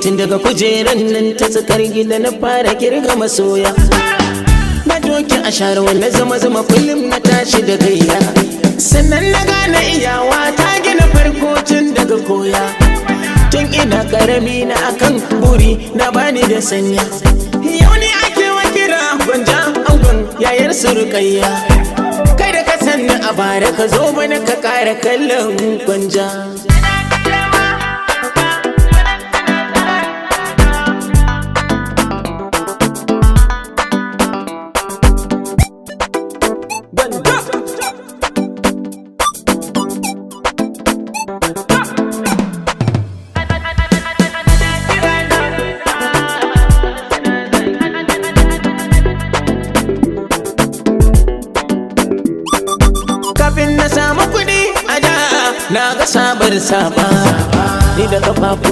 tun daga kujeran nan ta tsakar gida na fara kirga masoya. Na doki a sharawa na zama kullum na tashi da gayya. Sannan na gane iyawa ta gina farko tun daga koya. Tun ina karami na akan buri na bani da sanya. Yau ne ake wa kira Gwanja angon yayar surukayya. Kai da ka sanni a bara ka zo mana ka kara kallon Gwanja. Kafin na samu kuɗi a da na ga sabar saba ni da kafafu